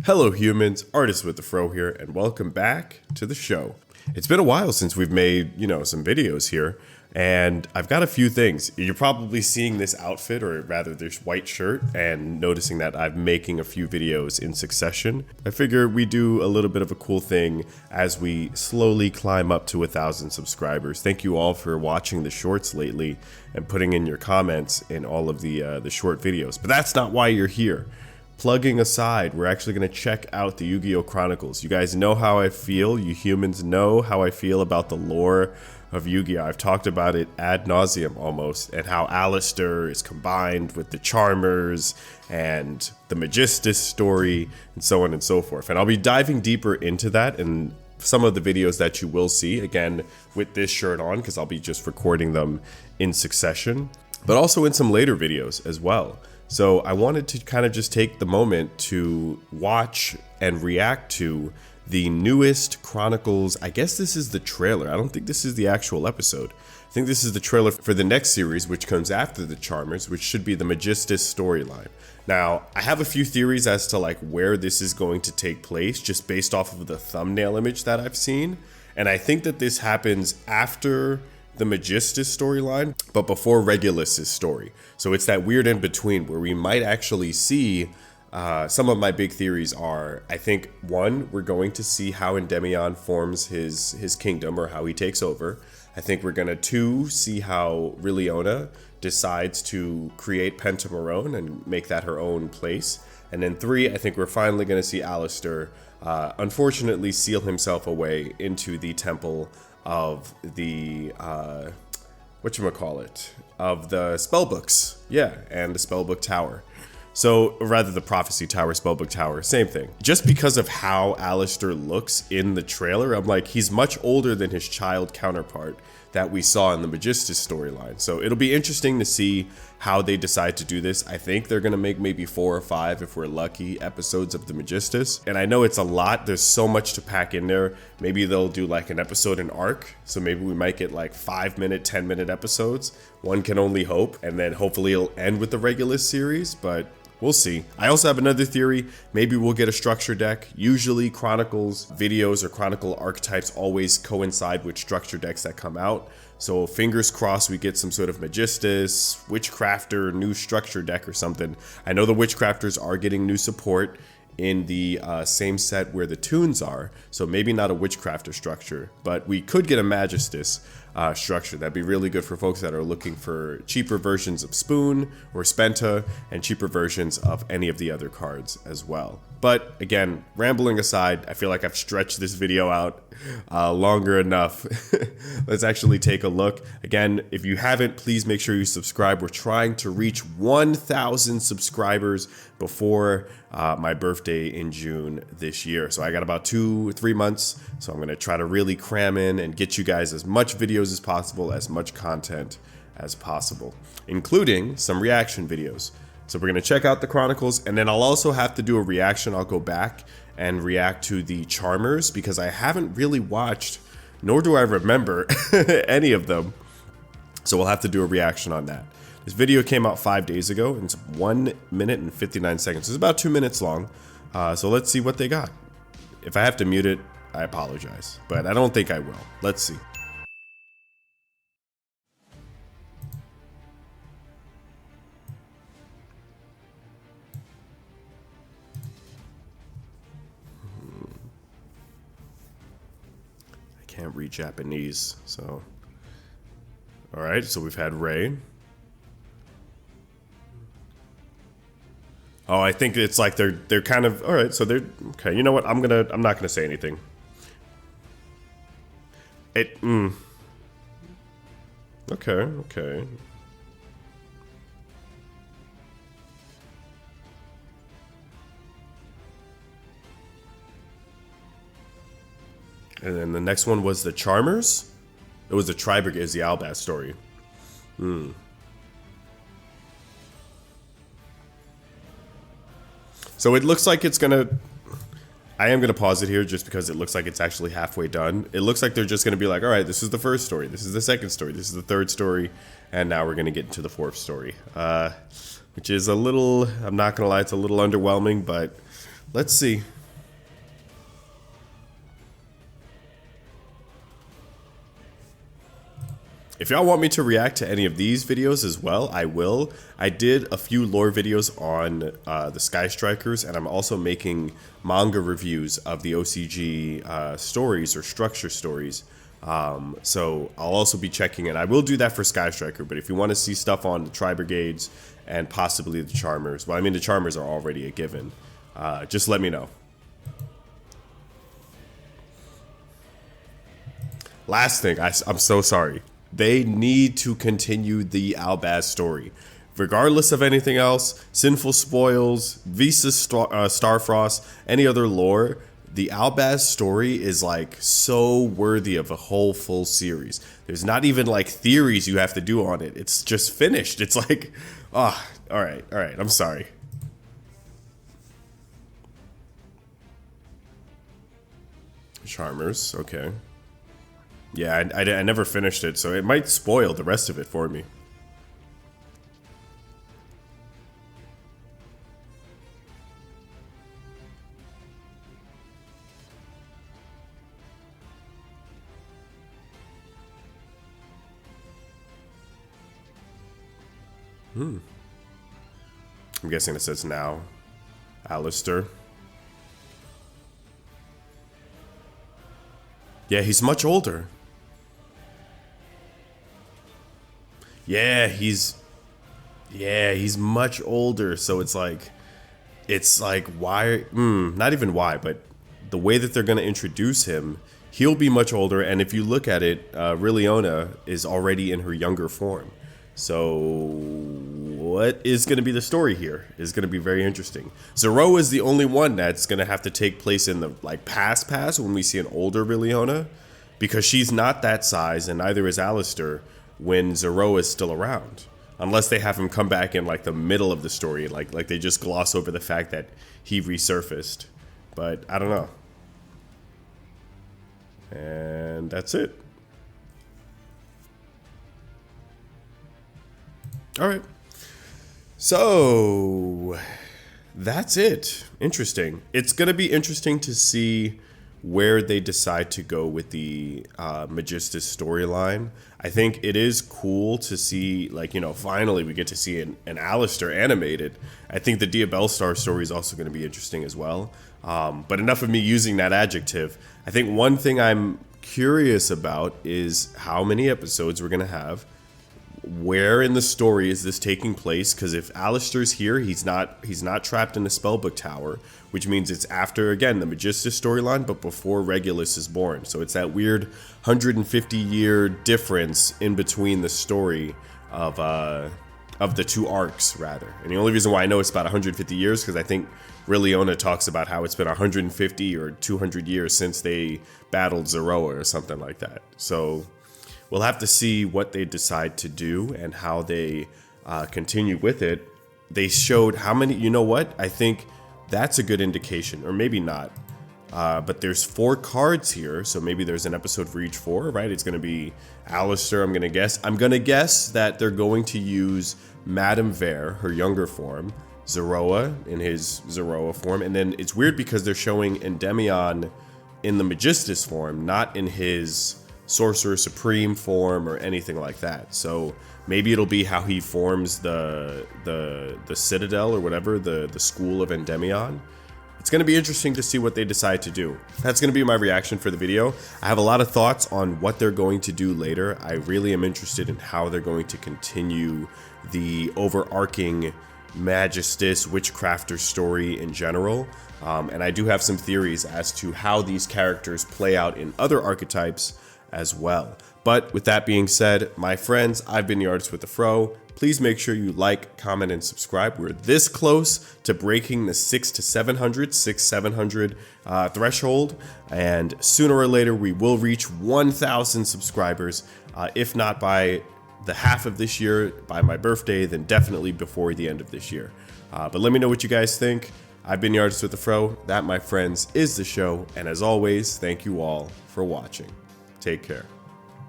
Hello humans, Artist with the Fro here, and welcome back to the show. It's been a while since we've made, some videos here, and I've got a few things. You're probably seeing this outfit, or rather this white shirt, and noticing that I'm making a few videos in succession. I figure we do a little bit of a cool thing as we slowly climb up to 1,000 subscribers. Thank you all for watching the shorts lately and putting in your comments in all of the short videos. But that's not why you're here. Plugging aside, we're actually going to check out the Yugioh Chronicles. You guys know how I feel. You humans know how I feel about the lore of Yugioh. I've talked about it ad nauseum almost, and how Alistair is combined with the Charmers and the Magistus story and so on and so forth. And I'll be diving deeper into that in some of the videos that you will see, again, with this shirt on, because I'll be just recording them in succession, but also in some later videos as well. So I wanted to kind of just take the moment to watch and react to the newest Chronicles. I guess this is the trailer. I don't think this is the actual episode. I think this is the trailer for the next series, which comes after the Charmers, which should be the Magistus storyline. Now, I have a few theories as to where this is going to take place, just based off of the thumbnail image that I've seen. And I think that this happens after the Magistus storyline, but before Regulus's story. So it's that weird in between where we might actually see some of my big theories are, I think, one, we're going to see how Endymion forms his kingdom, or how he takes over. I think we're gonna, two, see how Riliona decides to create Pentamarone and make that her own place. And then three, I think we're finally gonna see Alistair unfortunately seal himself away into the temple of the of the spellbooks, and the spellbook tower. So rather, the prophecy tower, spellbook tower, same thing. Just because of how Alistair looks in the trailer, I'm like, he's much older than his child counterpart that we saw in the Magistus storyline. So it'll be interesting to see how they decide to do this. I think they're gonna make maybe 4 or 5, if we're lucky, episodes of the Magistus. And I know it's a lot, there's so much to pack in there. Maybe they'll do an episode in arc. So maybe we might get 5-minute, 10-minute episodes. One can only hope. And then hopefully it'll end with the Regulus series, but we'll see. I also have another theory. Maybe we'll get a structure deck. Usually Chronicles videos or Chronicle archetypes always coincide with structure decks that come out. So fingers crossed we get some sort of Magistus, Witchcrafter, new structure deck or something. I know the Witchcrafters are getting new support in the same set where the Toons are. So maybe not a Witchcrafter structure, but we could get a Magistus structure. That'd be really good for folks that are looking for cheaper versions of Spoon or Spenta, and cheaper versions of any of the other cards as well. But again, rambling aside, I feel like I've stretched this video out longer enough. Let's actually take a look. Again, if you haven't, please make sure you subscribe. We're trying to reach 1,000 subscribers before my birthday in June this year. So I got about 2 or 3 months. So I'm gonna try to really cram in and get you guys as much videos as possible, as much content as possible, including some reaction videos. So we're gonna check out the Chronicles, and then I'll also have to do a reaction. I'll go back and react to the Charmers, because I haven't really watched, nor do I remember any of them. So we'll have to do a reaction on that. This video came out 5 days ago, and it's 1 minute and 59 seconds. It's about 2 minutes long. So let's see what they got. If I have to mute it, I apologize, but I don't think I will. Let's see. Can't read Japanese, so all right. So we've had Ray. Oh, I think it's they're kind of all right. So they're okay. You know what? I'm not gonna say anything. Okay. And then the next one was the Charmers. It was the Triberg is the Albaz story. So it looks like it's gonna... I am gonna pause it here just because it looks like it's actually halfway done. It looks like they're just gonna be like, all right, this is the first story, this is the second story, this is the third story, and now we're gonna get into the fourth story. Which is a little, I'm not gonna lie, it's a little underwhelming, but let's see. If y'all want me to react to any of these videos as well, I will. I did a few lore videos on the Sky Strikers, and I'm also making manga reviews of the OCG stories or structure stories. So I'll also be checking it. I will do that for Sky Striker, but if you want to see stuff on the Tri-Brigades and possibly the Charmers, well, I mean, the Charmers are already a given. Just let me know. Last thing, I'm so sorry. They need to continue the Albaz story. Regardless of anything else, Sinful Spoils, Visa Starfrost, any other lore, the Albaz story is like so worthy of a whole full series. There's not even like theories you have to do on it. It's just finished. It's like, all right, I'm sorry. Charmers, okay. Yeah, I never finished it, so it might spoil the rest of it for me. I'm guessing it says now. Alistair. Yeah, he's much older. Yeah, he's much older. So it's like why? Not even why, but the way that they're gonna introduce him, he'll be much older. And if you look at it, Riliona is already in her younger form. So what is going to be the story here is going to be very interesting. Zero is the only one that's going to have to take place in the like past when we see an older Riliona, because she's not that size, and neither is Alistair when Zero is still around, unless they have him come back in like the middle of the story, like they just gloss over the fact that he resurfaced. But I don't know. And that's it. All right. So that's it. Interesting. It's going to be interesting to see where they decide to go with the Magistus storyline. I think it is cool to see, like, you know, finally we get to see an Alistair animated. I think the Diabellstar story is also going to be interesting as well. But enough of me using that adjective. I think one thing I'm curious about is how many episodes we're going to have. Where in the story is this taking place? Because if Alistair's here, he's not trapped in the Spellbook Tower, which means it's after, again, the Magistus storyline, but before Regulus is born. So it's that weird 150-year difference in between the story of the two arcs, rather. And the only reason why I know it's about 150 years because I think Riliona talks about how it's been 150 or 200 years since they battled Zeroa or something like that. So we'll have to see what they decide to do and how they continue with it. They showed how many, you know what? I think that's a good indication, or maybe not. But there's 4 cards here, so maybe there's an episode for each 4, right? It's going to be Alistair, I'm going to guess. I'm going to guess that they're going to use Madame Vere, her younger form, Zeroa in his Zeroa form, and then it's weird because they're showing Endymion in the Magistus form, not in his Sorcerer Supreme form or anything like that. So maybe it'll be how he forms the Citadel or whatever, the school of Endymion. It's going to be interesting to see what they decide to do. That's going to be my reaction for the video. I have a lot of thoughts on what they're going to do later. I really am interested in how they're going to continue the overarching Magistus Witchcrafter story in general. And I do have some theories as to how these characters play out in other archetypes as well. But with that being said, my friends, I've been the Artist with the Fro. Please make sure you like, comment, and subscribe. We're this close to breaking the 600 threshold, and sooner or later we will reach 1,000 subscribers. If not by the half of this year, by my birthday, then definitely before the end of this year. But let me know what you guys think. I've been the Artist with the Fro. That, my friends, is the show. And as always, thank you all for watching. Take care.